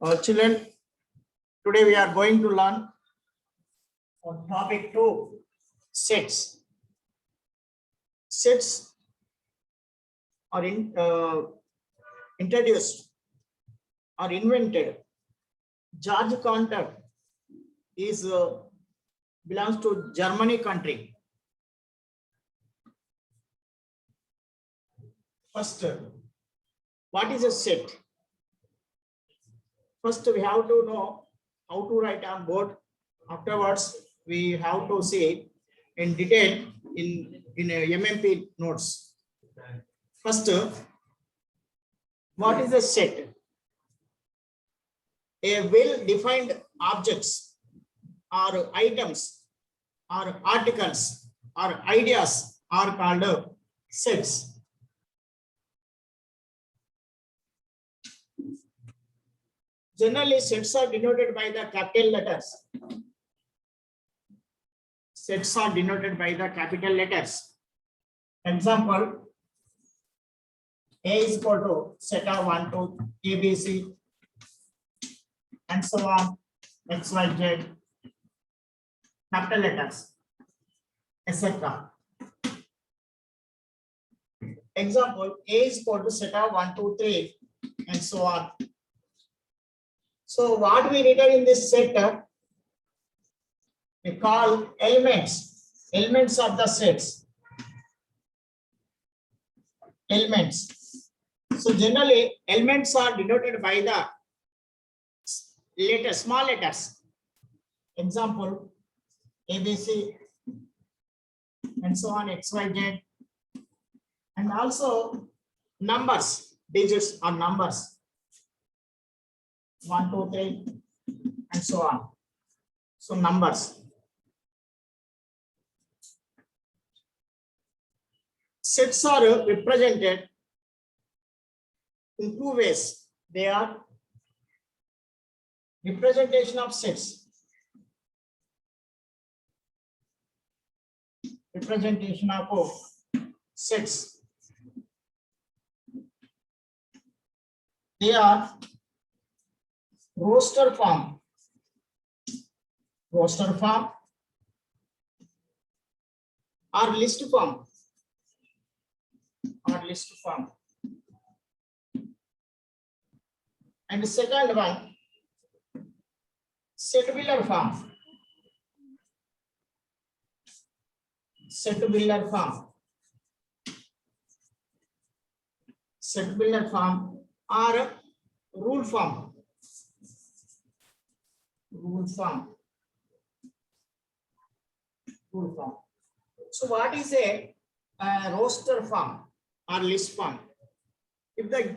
Children, today we are going to learn on topic 2, sets. Sets are introduced or invented. George Cantor is belongs to Germany country. First, what is a set? First, we have to know how to write on board. Afterwards, we have to see in detail in MMP notes. First, what is a set? A well-defined objects or items or articles or ideas are called sets. Generally, sets are denoted by the capital letters. Sets are denoted by the capital letters. Example, A is equal to set of 1, 2, A, B, C, and so on, X, Y, Z, capital letters, etc. Example, A is equal to set of 1, 2, 3, and so on. So what we written in this set, we call elements of the sets. Elements. So generally, elements are denoted by the letters, small letters. Example, ABC, and so on, X, Y, Z, and also numbers, digits or numbers. 1, 2, 3, and so on. So numbers. Sets are represented in 2 ways. They are representation of sets. Representation of sets. They are roster form or list form and the second one, set-builder form or rule form. So what is a roster form or list form? If the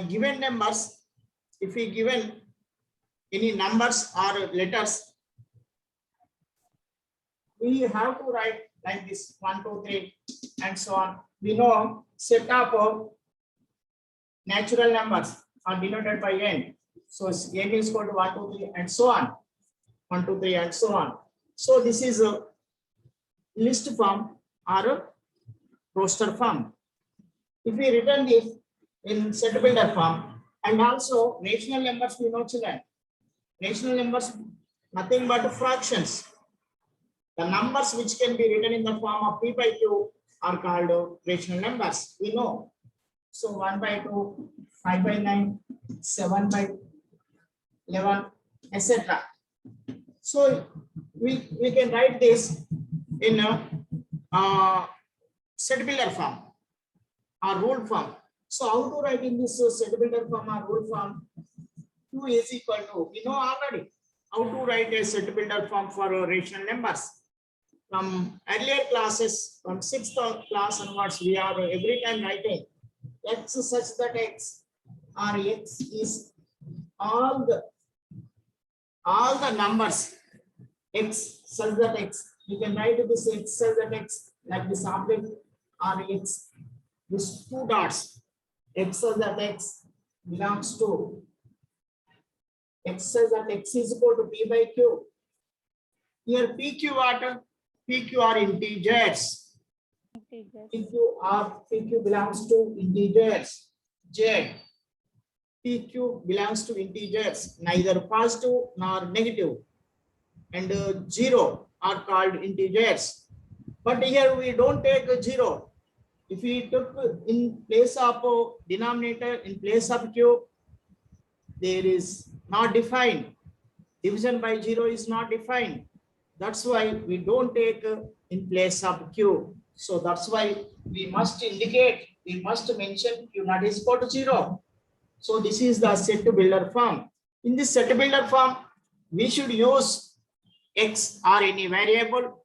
given numbers, if we given any numbers or letters, we have to write like this 1, 2, 3, and so on. We know set of natural numbers are denoted by n. So n is equal to 1, 2, 3, and so on. 1, 2, 3, and so on. So this is a list form or a roster form. If we return this in set builder form, and also rational numbers, we know children. Rational numbers, nothing but fractions. The numbers which can be written in the form of p by q are called rational numbers. We know. So 1 by 2, 5 by 9, 7 by 11, etc. So we can write this in a set builder form or rule form. So how to write in this set builder form or rule form? Q is equal to, we know already how to write a set builder form for rational numbers. From earlier classes, from 6th class onwards, we are every time writing x such that x or x is all the numbers x such that x. You can write this x such that x like this object or x. These 2 dots x such that x belongs to x such that x is equal to p by q. Here pq what? Pq are integers. PQ belongs to integers. Z PQ belongs to integers, neither positive nor negative, and 0 are called integers. But here we don't take a 0. If we took in place of denominator, in place of Q, there is not defined. Division by 0 is not defined. That's why we don't take in place of Q. So that's why we must indicate, we must mention Q not is equal to 0. So this is the set builder form. In this set builder form, we should use X or any variable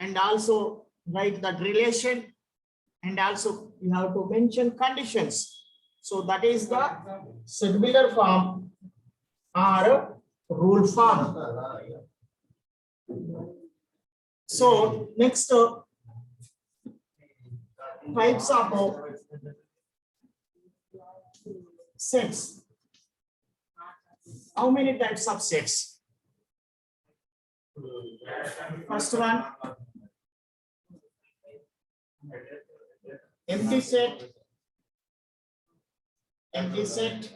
and also write that relation, and also you have to mention conditions. So that is the set builder form or rule form. So next types of sets. How many types of sets? First one, empty set, empty set,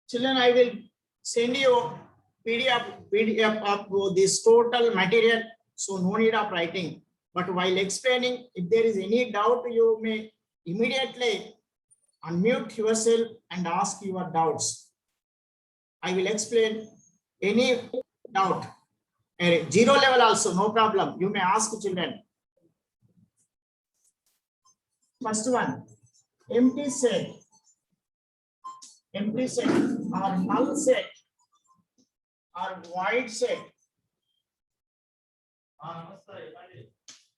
children, I will send you PDF of this total material, so no need of writing. But while explaining, if there is any doubt, you may immediately unmute yourself and ask your doubts. I will explain any doubt. Zero level also, no problem. You may ask children. First one, empty set. Empty set or null set or void set.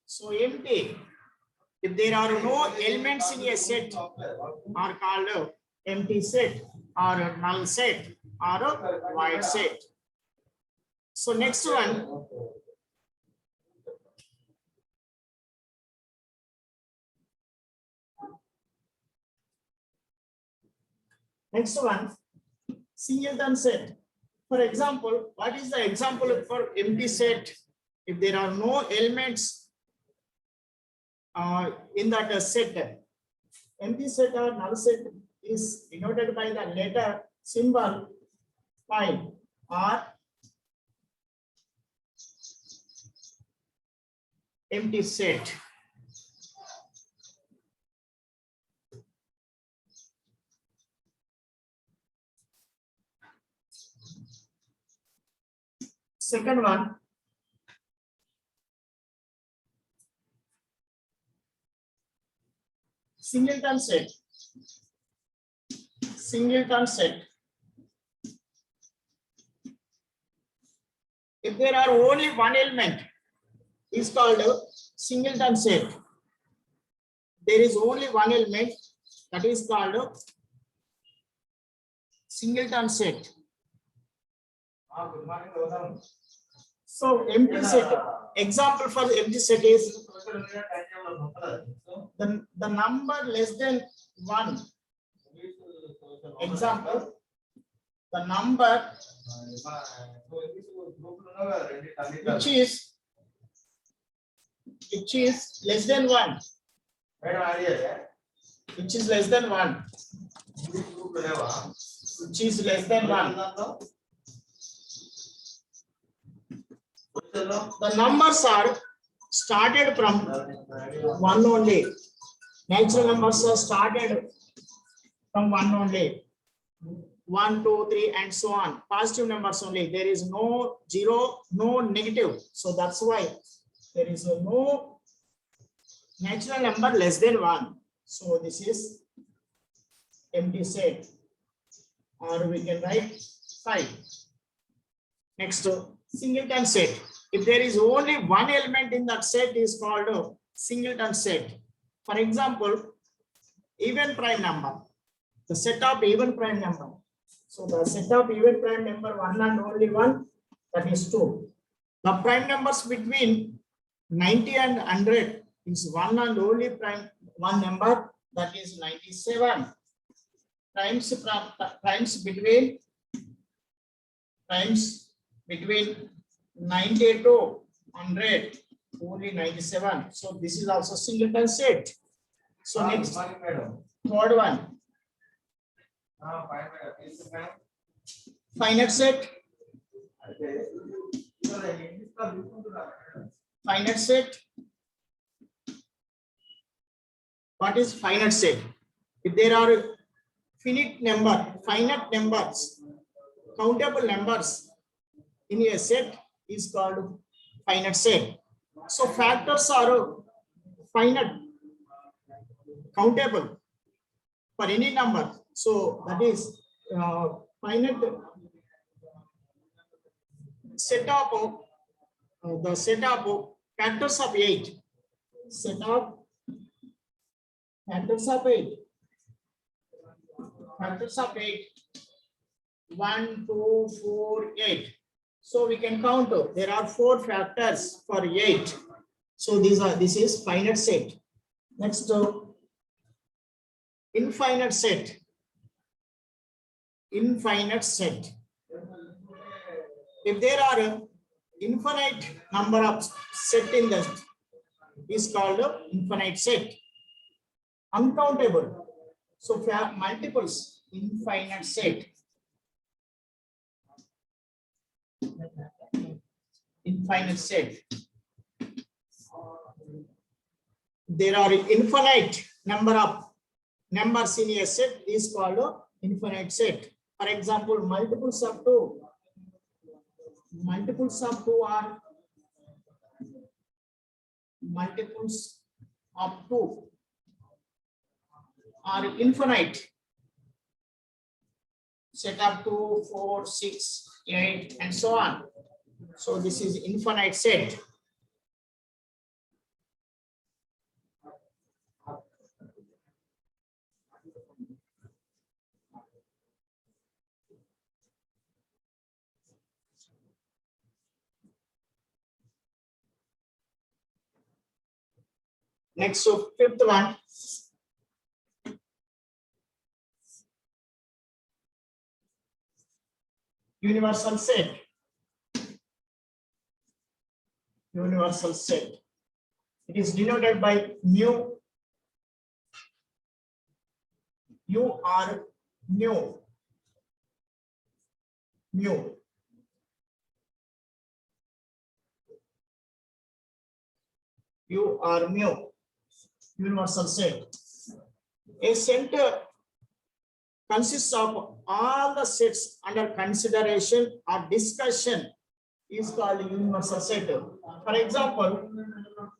So empty. If there are no elements in a set, are called empty set or null set or void set. So next one, singleton set. For example, what is the example for empty set? If there are no elements in that set, empty set or null set is denoted by the letter symbol pi or empty set. Second one, singleton set. Singleton set. If there are only one element, is called a singleton set. There is only one element, that is called a singleton set. So empty set, example for empty set is the number less than 1. Example, the number which is less than 1. Which is less than 1. Which is less than 1. The numbers are started from 1 only. Natural numbers are started from 1 only. 1, 2, 3, and so on. Positive numbers only. There is no 0, no negative. So that's why there is no natural number less than 1. So this is empty set. Or we can write 5. Next, singleton set. If there is only one element in that set, is called a singleton set. For example, even prime number. The set of even prime number. So the set of even prime number 1 and only 1, that is 2. The prime numbers between 90 and 100 is 1 and only prime one number, that is 97. Primes between times between 90 to 100, only 97. So this is also singleton set. So next, third one, finite set. Finite set. What is finite set? If there are finite numbers, countable numbers in a set is called finite set. So factors are finite, countable for any number. So that is finite set of the set of factors of 8. Set of factors of 8. Factors of 8. 1, 2, 4, 8. So we can count. There are 4 factors for 8. So this is finite set. Next, infinite set. Infinite set. If there are infinite number of set in the is called infinite set. Uncountable. So multiples, infinite set. Infinite set. There are infinite number of numbers in a set is called infinite set. For example, multiples of 2. Multiples of 2 are multiples of 2 are infinite. Set of 2, 4, 6, 8, and so on. So this is infinite set. Next, so fifth one. Universal set. Universal set. It is denoted by mu. U R mu. Mu. U R mu. Universal set. A set consists of all the sets under consideration or discussion is called universal set. For example,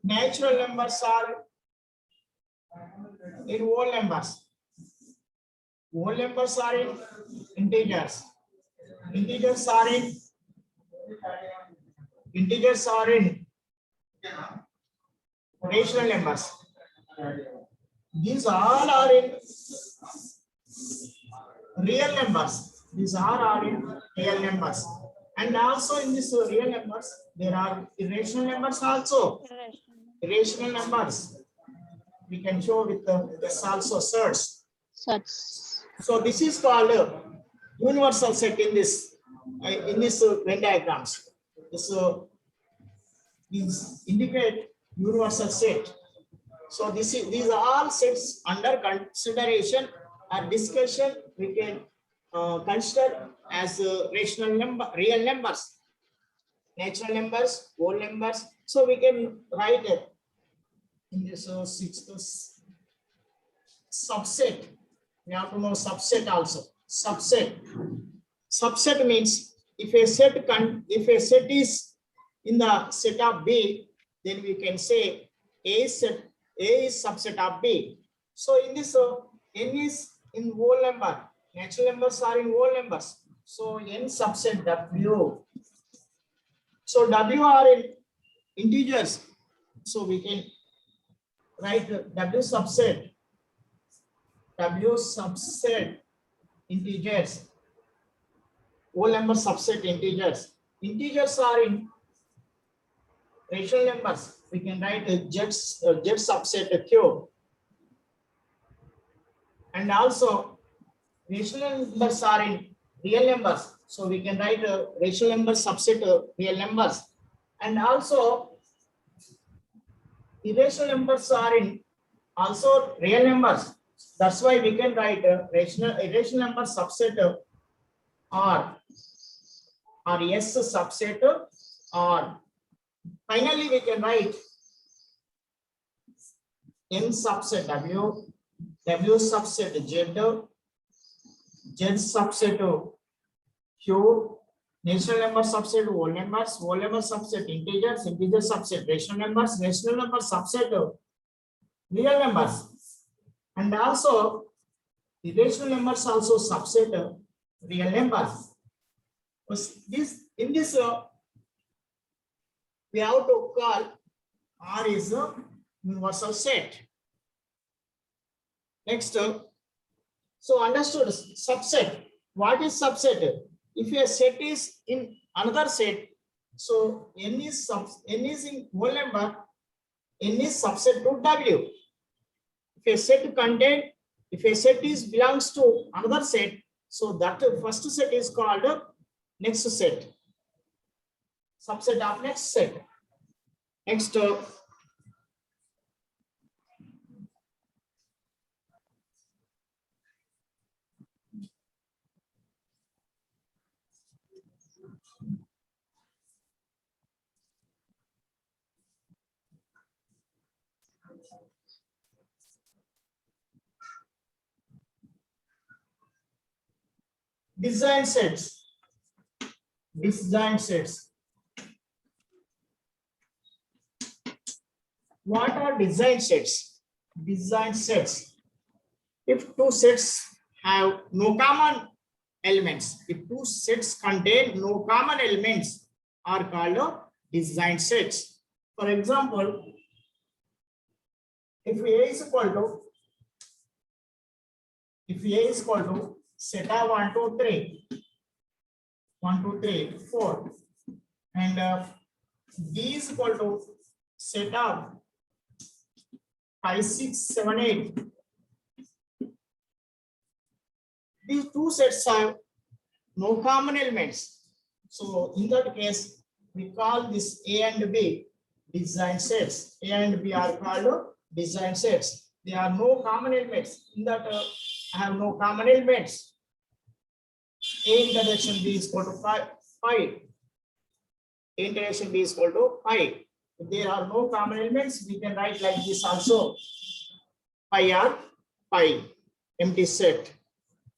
natural numbers are in whole numbers. Whole numbers are in integers. Integers are in rational numbers. These all are in real numbers. These are in real numbers. And also in these real numbers, there are irrational numbers also. Irrational numbers. We can show with this also search. So this is called a universal set in this Venn diagrams. So these indicate universal set. So these are all sets under consideration or discussion. We can consider as rational number, real numbers, natural numbers, whole numbers. So we can write it in this sixth subset. We have to know subset also. Subset. Subset means if a set is in the set of B, then we can say A is subset of B. So in this N is in whole number. Natural numbers are in whole numbers. So N subset W. So W are in integers. So we can write W subset. W subset integers. Whole number subset integers. Integers are in rational numbers. We can write a Z subset Q. And also rational numbers are in real numbers. So we can write rational numbers subset real numbers. And also irrational numbers are in also real numbers. That's why we can write irrational number subset R or S subset R. Finally, we can write M subset W, W subset Z, Z subset Q, natural number subset whole numbers subset integers, integer subset rational numbers subset real numbers, and also irrational numbers also subset real numbers. This in this we have to call R is a universal set. Next, so understood subset. What is subset? If a set is in another set, so n is in whole number, n is subset to W. If a set is belongs to another set, so that first set is called next set, subset of next set. Next, disjoint sets. Disjoint sets. What are disjoint sets? Disjoint sets. If two sets have no common elements, if two sets contain no common elements, are called disjoint sets. For example, if A is equal to set of 1, 2, 3, 1, 2, 3, 4, and B is equal to set of 5, 6, 7, 8. These two sets have no common elements. So in that case, we call this A and B disjoint sets. A and B are called disjoint sets. There are no common elements. In that I have no common elements. A intersection B is equal to 5. A intersection B is equal to 5. If there are no common elements, we can write like this also. Pi or pi, empty set.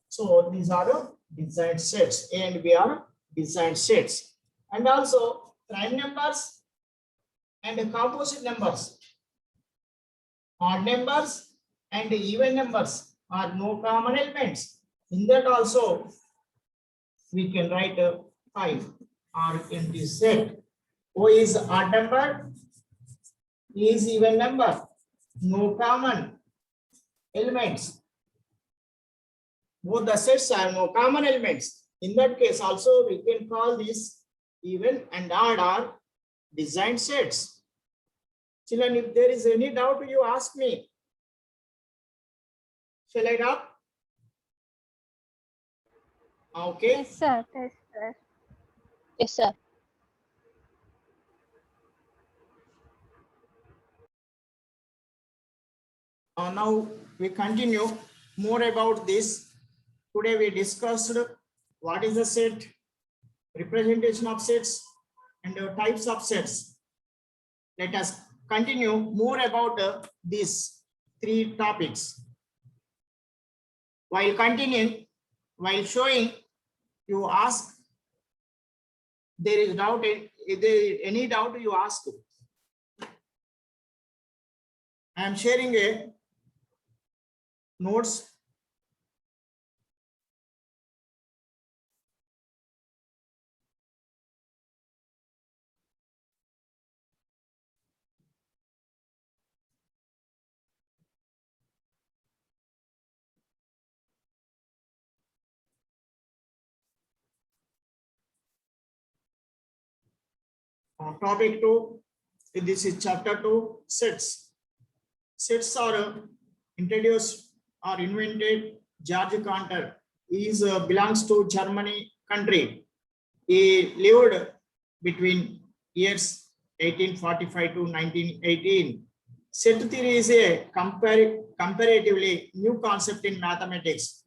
So these are the disjoint sets. A and B are disjoint sets. And also prime numbers and composite numbers, odd numbers and even numbers are no common elements. In that also we can write 5 or empty set. O is odd number, E is even number, no common elements. Both the sets have no common elements. In that case also we can call this even and odd are disjoint sets. Children, if there is any doubt, you ask me. Shall I drop? Okay. Yes, sir. Yes, sir. Yes, sir. Now we continue more about this. Today we discussed what is a set, representation of sets, and types of sets. Let us continue more about these 3 topics. While continuing, while showing, you ask. There is doubt. If there is any doubt, you ask. I am sharing a notes. Topic 2. This is chapter 2. Sets. Sets are introduced or invented George Cantor is belongs to Germany country. He lived between years 1845 to 1918. Set theory is a comparatively new concept in mathematics.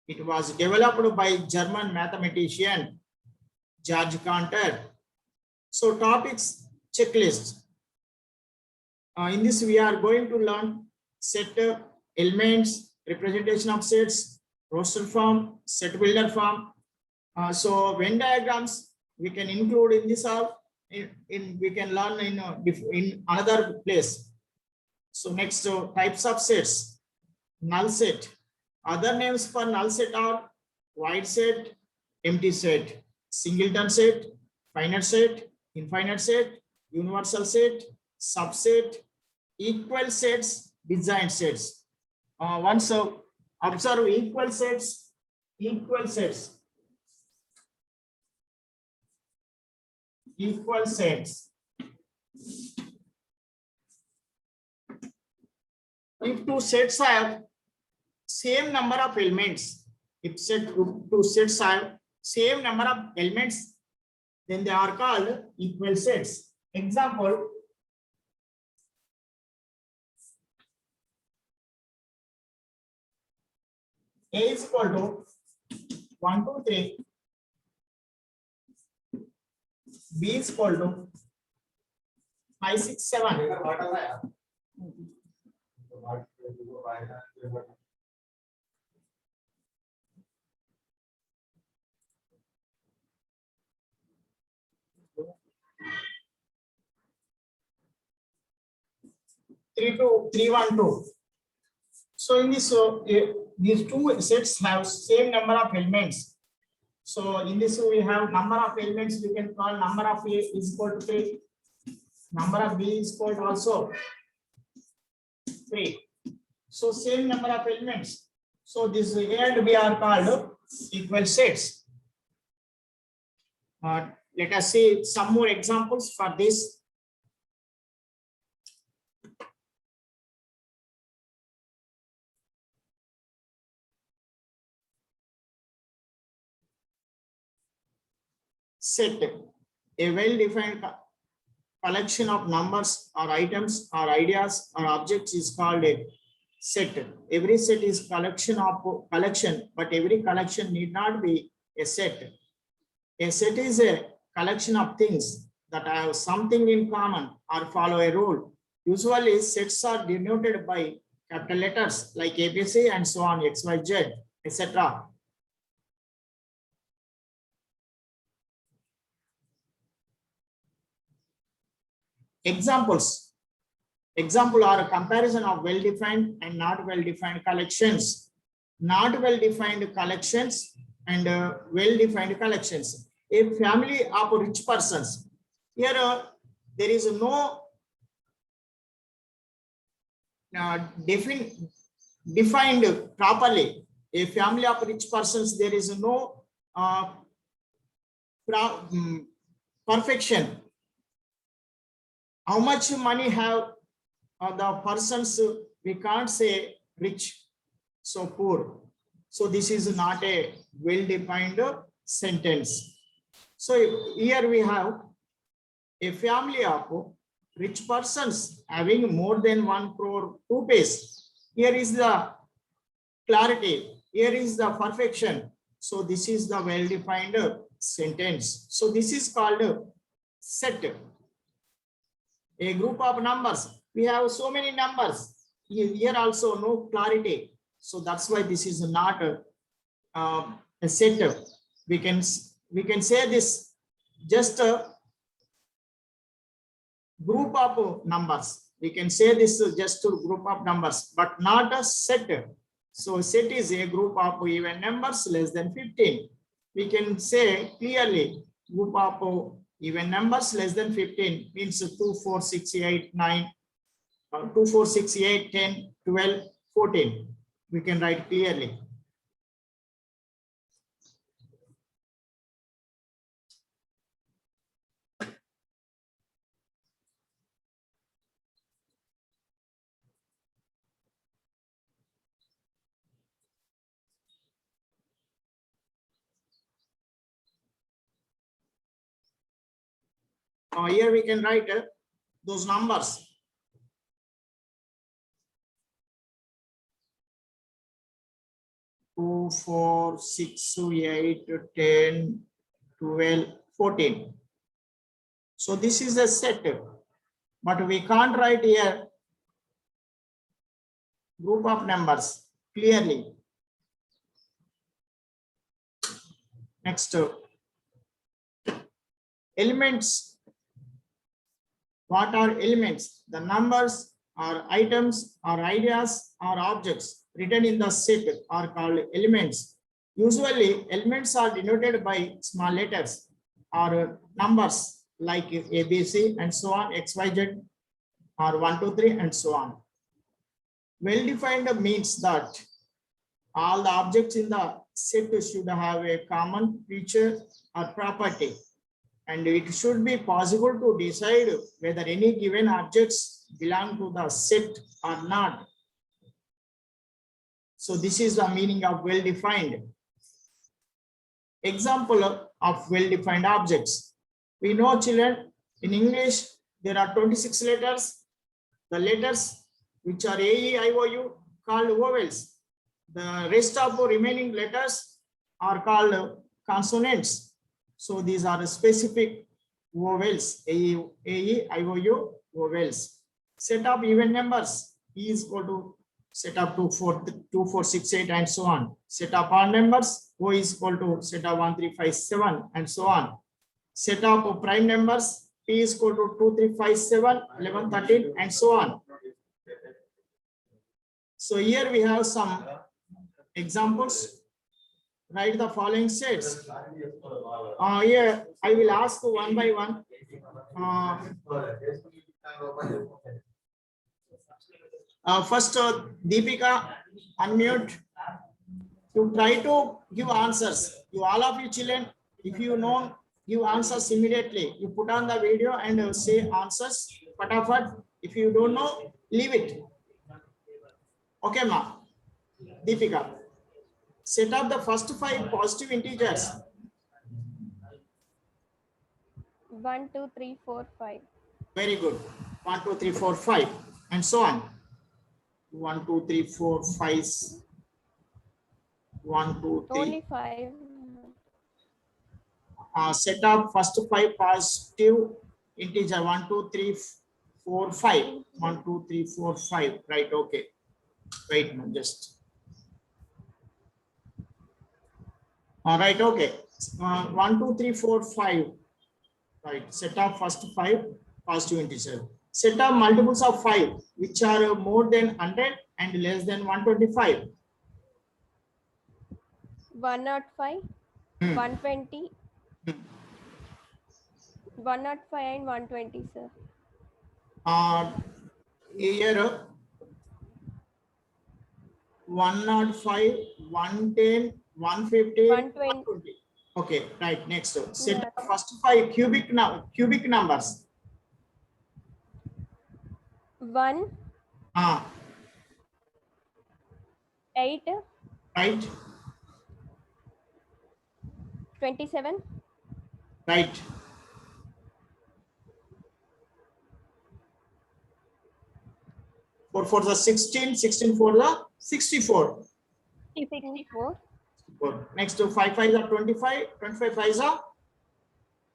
It was developed by German mathematician George Cantor. So topics checklist. In this we are going to learn set elements, representation of sets, roster form, set builder form. So Venn diagrams we can include in this we can learn in another place. So next types of sets, null set. Other names for null set are void set, empty set, singleton set, finite set, infinite set, universal set, subset, equal sets, disjoint sets. Once observe equal sets, equal sets. Equal sets. If two sets have same number of elements, if two sets have same number of elements, then they are called equal sets. Example, A is equal to 1, 2, 3. B is equal to 5, 6, 7. 3, 2, 3, 1, 2. So in this, these two sets have same number of elements. So in this we have number of elements. We can call number of A is equal to 3. Number of B is equal to also 3. So same number of elements. So this A and B are called equal sets. Let us see some more examples for this. Set, a well-defined collection of numbers or items or ideas or objects is called a set. Every set is collection, but every collection need not be a set. A set is a collection of things that have something in common or follow a rule. Usually sets are denoted by capital letters like ABC and so on, XYZ, etc. Examples. Example are a comparison of well-defined and not well-defined collections. Not well-defined collections and well-defined collections. A family of rich persons. Here there is no defined properly. A family of rich persons, there is no perfection. How much money have the persons? We can't say rich, so poor. So this is not a well-defined sentence. So here we have a family of rich persons having more than 1 crore rupees. Here is the clarity. Here is the perfection. So this is the well-defined sentence. So this is called set. A group of numbers. We have so many numbers. Here also no clarity. So that's why this is not a set. We can say this just a group of numbers. We can say this just a group of numbers, but not a set. So set is a group of even numbers less than 15. We can say clearly group of even numbers less than 15 means 2, 4, 6, 8, 9, 2, 4, 6, 8, 10, 12, 14. We can write clearly. Here we can write those numbers. Two, 4, 6, 8, 10, 12, 14. So this is a set, but we can't write here group of numbers clearly. Next, elements. What are elements? The numbers or items or ideas or objects written in the set are called elements. Usually, elements are denoted by small letters or numbers like A, B, C, and so on, X, Y, Z, or 1, 2, 3, and so on. Well-defined means that all the objects in the set should have a common feature or property, and it should be possible to decide whether any given objects belong to the set or not. So this is the meaning of well-defined. Example of well-defined objects. We know, children, in English there are 26 letters. The letters which are A, E, I, O, U called vowels. The rest of the remaining letters are called consonants. So these are specific vowels, A, E, I, O, U vowels. Set of even numbers, E is equal to set of 2, 4, 6, 8, and so on. Set of odd numbers, O is equal to set of 1, 3, 5, 7, and so on. Set of prime numbers, P is equal to 2, 3, 5, 7, 11, 13, and so on. So here we have some examples. Write the following sets. Here I will ask one by one. First, Deepika, unmute. You try to give answers. You all of you children, if you know, give answers immediately. You put on the video and say answers. Fatafat. If you don't know, leave it. Okay, ma. Deepika. Set up the first 5 positive integers. 1, 2, 3, 4, 5. Very good. 1, 2, 3, 4, 5, and so on. 1, 2, 3, 4, 5. 1, 2, 3. Only 5. Set up first 5 positive integer. 1, 2, 3, 4, 5. 1, 2, 3, 4, 5. Right. Okay. Wait, no, just. All right. Okay. 1, 2, 3, 4, 5. Right. Set up first 5 positive integer. Set up multiples of 5 which are more than 100 and less than 125. 105, 120, 105 and 120, sir. Here 105, 110, 150, 120. Okay, right. Next, set up first 5 cubic numbers. 1, 8, right, 27, right, 4 for the 16, 16 for the 64. 64. Next, 5 5s are 25, 25 5s are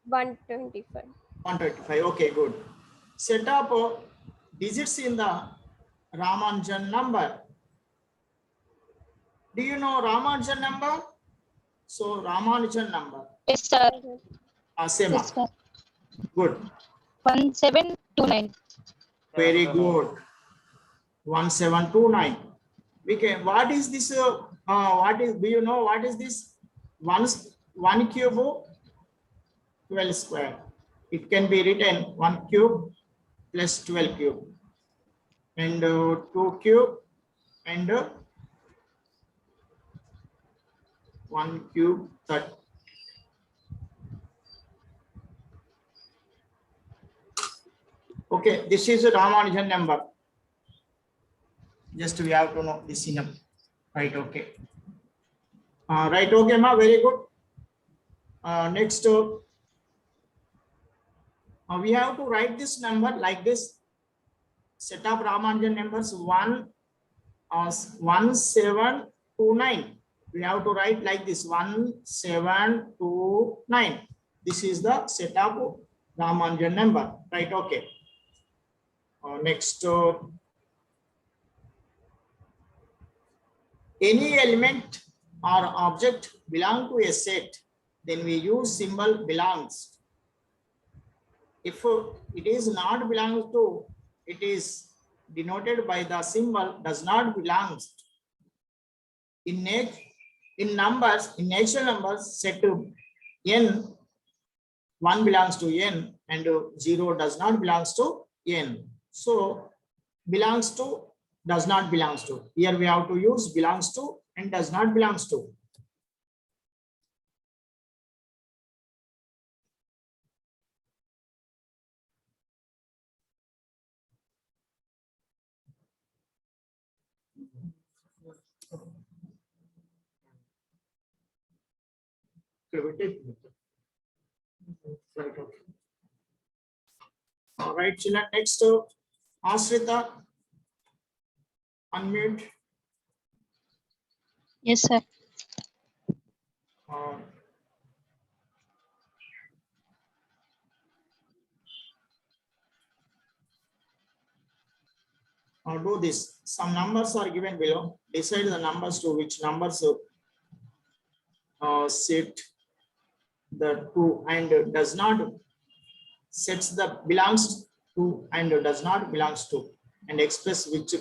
125. 125. Okay, good. Set up digits in the Ramanujan number. Do you know Ramanujan number? So Ramanujan number. Yes, sir. Same. Yes, sir. Good. 1729. Very good. 1729. We can. What is this? What is? Do you know what is this? 1 cube, 12 square. It can be written 1 cube plus 12 cube, and 2 cube and 1 cube. That. Okay, this is a Ramanujan number. Just we have to know this enough. Right, okay. Right, okay, ma, very good. Next, We have to write this number like this. Set of Ramanujan numbers 1729. We have to write like this 1729. This is the set of Ramanujan number, right? Okay. Next, any element or object belong to a set, then we use symbol belongs. If it is not belongs to, it is denoted by the symbol does not belongs. In numbers, in natural numbers, set to n, 1 belongs to n and 0 does not belongs to n. So belongs to, does not belongs to. Here we have to use belongs to and does not belongs to. All right, children. Next, Ashrita, unmute. Yes, sir. Uh, do this. Some numbers are given below. Decide the numbers to which numbers set the to and does not, sets the belongs to and does not belongs to, and express which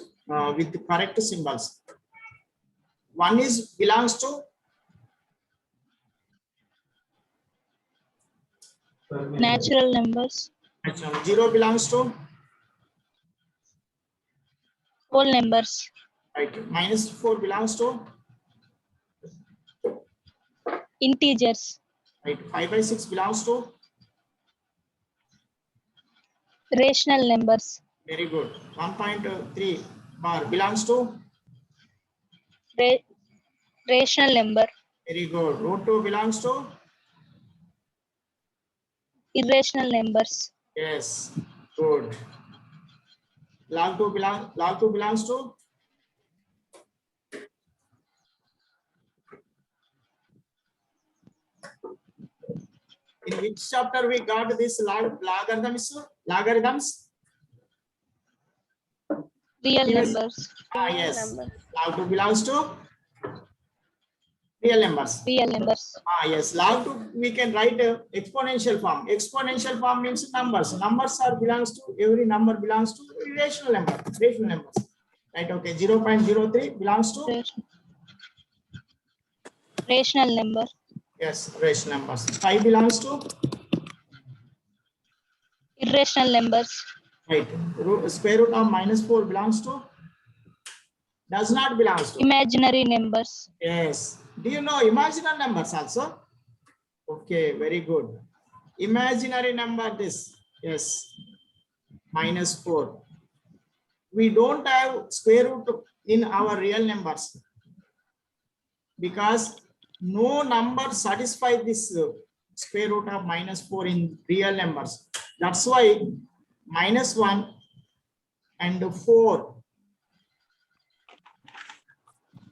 with the correct symbols. One is belongs to, Natural numbers. 0 belongs to, Whole numbers. right? -4 belongs to, Integers. right? 5/6 belongs to, Rational numbers. very good. 1.3 bar belongs to, Rational number. very good. √2 belongs to, Irrational numbers. yes, good. Log 2 belongs to, in which chapter we got this logarithms? Real Yes. numbers. Yes. Numbers. Log 2 belongs to real numbers. Real numbers. Yes. Log 2 we can write exponential form. Exponential form means numbers. Numbers are belongs to, every number belongs to rational number. Rational numbers. Right. Okay. 0.03 belongs to, Rational number. yes, rational numbers. 5 belongs to, Irrational numbers. right. Square root of -4 belongs to, does not belongs to. Imaginary numbers. Yes. Do you know imaginary numbers also? Okay, very good. Imaginary number this. Yes. -4. We don't have square root in our real numbers because no number satisfy this square root of -4 in real numbers. That's why -1 and 4.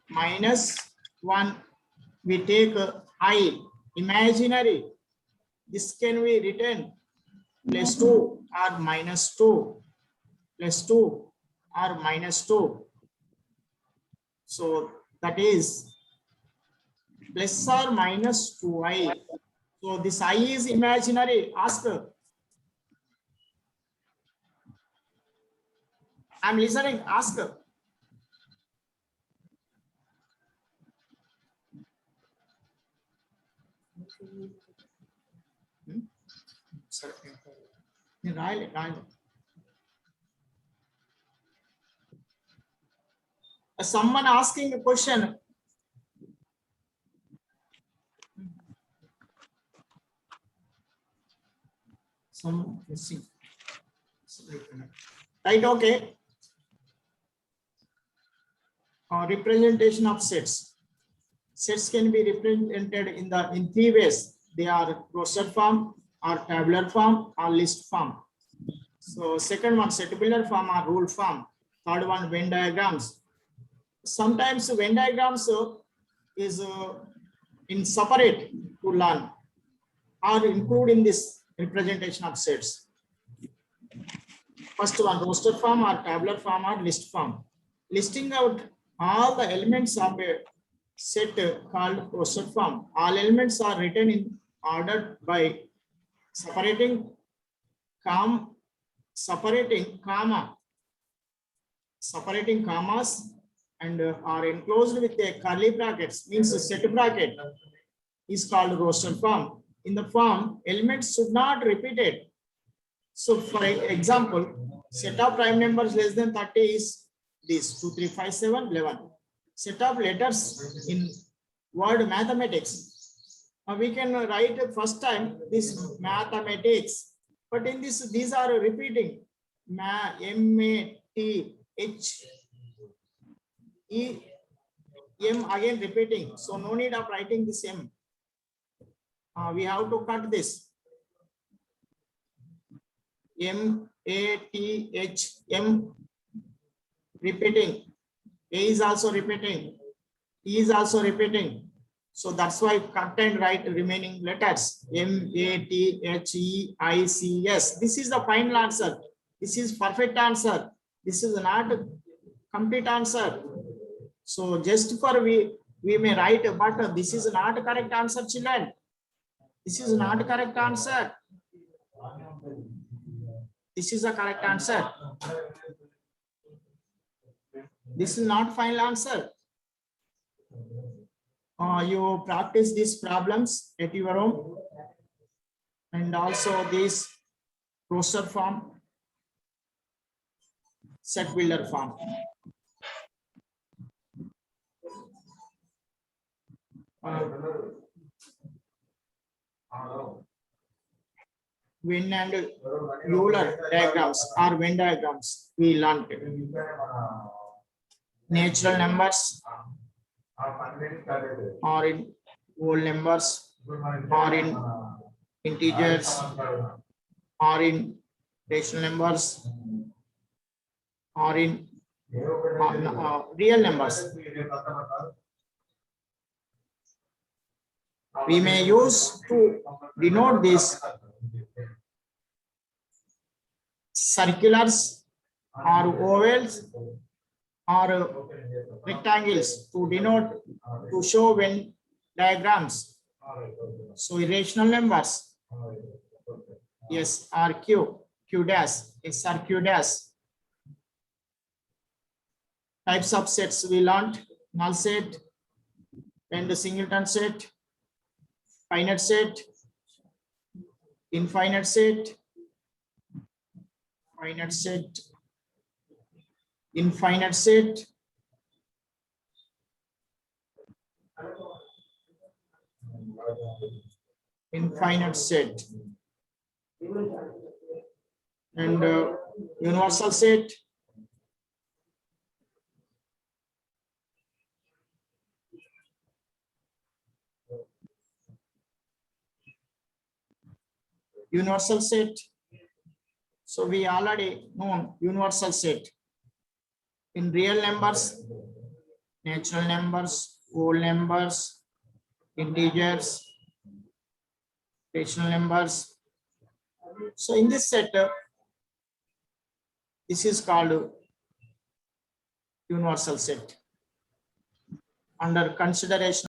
-1 we take I, imaginary. This can be written +2 or -2, +2 or -2. So that is plus or minus 2i. So this I is imaginary. Ask. I'm listening. Ask. Someone asking a question. Right, okay. Representation of sets. Sets can be represented in 3 ways. They are closed form, or tabular form or list form. So second one, setular form or rule form. Third one, Venn diagrams. Sometimes Venn diagrams is in separate to learn or include in this representation of sets. First one, roster form or tabular form or list form. Listing out all the elements of a set called roster form. All elements are written in order by separating commas and are enclosed with a curly brackets, means a set bracket is called roster form. In the form, elements should not repeat it. So for example, set of prime numbers less than 30 is this 2, 3, 5, 7, 11. Set of letters in word mathematics. We can write first time this mathematics, but in this these are repeating M again repeating. So no need of writing this M. We have to cut this. M repeating. A is also repeating. E is also repeating. So that's why cut and write remaining letters. M-A-T-H-E-I-C-S. This is the final answer. This is perfect answer. This is not a complete answer. So just for we may write, but this is not a correct answer, children. This is not a correct answer. This is a correct answer. This is not final answer. You practice these problems at your home, and also this roster form, set builder form. Venn and Euler diagrams or Venn diagrams we learned. Natural numbers or in whole numbers or in integers or in rational numbers or in real numbers. We may use to denote these circulars or ovals or rectangles to denote, to show Venn diagrams. So irrational numbers, yes, are Q dash, S are Q dash. Types of sets we learned: null set and singleton set, finite set, infinite set, finite set, infinite set, infinite set, and universal set, universal set. So we already know universal set in real numbers, natural numbers, whole numbers, integers, rational numbers. So in this set, this is called universal set. Under consideration